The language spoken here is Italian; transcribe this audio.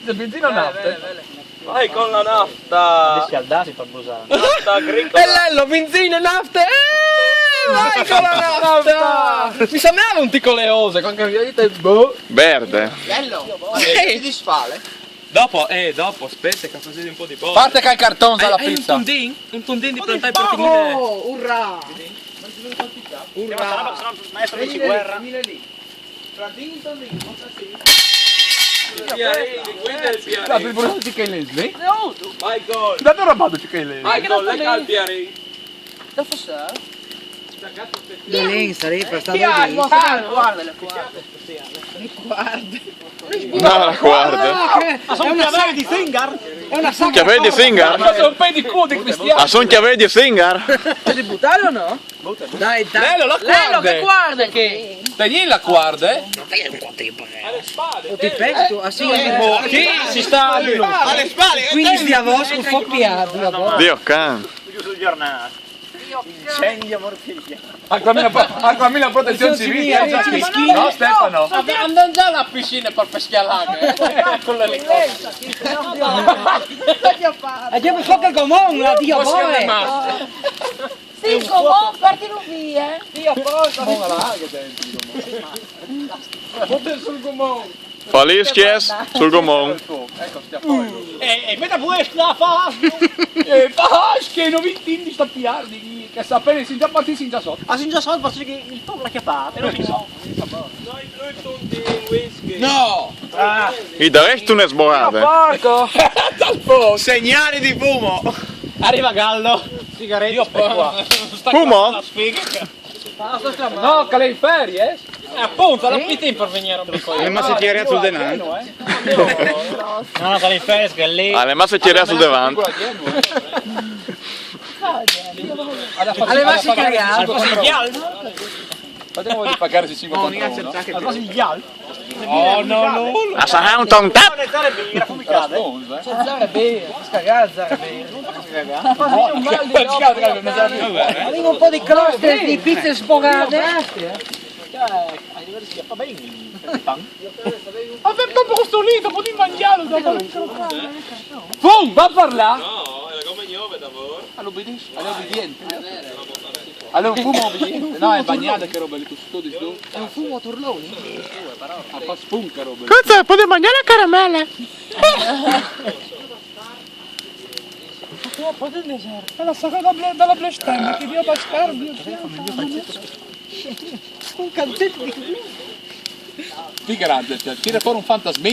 Se benzina o nafta? Vai con la nafta! Scaldati per brusare. Nafta agricola! Bellello, benzina e nafta! Vai con la nafta! Mi sembrava un ticoleose, con che boh! Verde. Bello! Si disfale? Dopo, aspetta che facete un po' di bolla. Parte che il cartone alla pizza! Un pundin di plantare per finire. Oh, urrà! Urrà! Maestro dici guerra. Dato il buono di Leslie? Vai gol! Dato rabato di Leslie? Vai gol, le calpiari! Dopo sa? Da lì sarebbe stato lì. Guarda le guarda! No, la guarda. Ma sono chiavere di Zingar? È una sacca. Chiave di Zingar? Ma sono un po' di culo di Cristiano! Ah, sono chiave di Zingar? Devi buttarlo o no? Dai, dai. Lello, la Lello che guarda! guarda che! Tegli la guarda, Alle spalle! Ti penso, assim, Chi si sta Alle spalle! quindi stia vos con focchiato. Dio can. giù sul giornale? Incendio mortiglia. Anche a me la protezione civile! No, Stefano! Andando già alla piscina per peschiare con l'elicottero! Abbiamo fatto il comune, la Dio vuole. Sì, come partilo via. Dio porca! Sul gomone! Falischies sul gomon. Ecco, stia fuori! E vedi pure sta fa. Che non vi tindi sta piardi! Che sapere, si già partiti, si già sotto! Ma sono già soldi perché il popolo l'ha chiappato, non mi so. Noi pundin whisky! No! I daresti une sborate. Porco! Segnali di fumo. Arriva Gallo. Sigarette. Io qua. Fumo? La sfiga. No, che lei in ferie, Appunto, la PT per venire un po'. Ma se ti arriva sul denaro. No, sono in ferie che lì. Alle masse tira sul davanti. Alle massi cagate! Al posto di Gial. Facciamo di pagare sui 5 contro 1. Al posto di Gial. Oh no! A sa un tong tap. Zara bene! Scagare Zara bene! Arriva un po' di croste di pizze sborate. Avete un posto lì, dopo di mangiarlo, dopo Fum, va a parlare! No, è la gomma gnove d'amore. All'obbediente. Allora un fumo obbediente. No, è bagnata che roba, tu studi su. È un fumo a turloni? A fa spunca roba. Cosa? Puoi mangiare la caramella? È la saga dalla Blestem, che dio bastardo. Un canzetto di... Più grande, tira fuori un fantasma.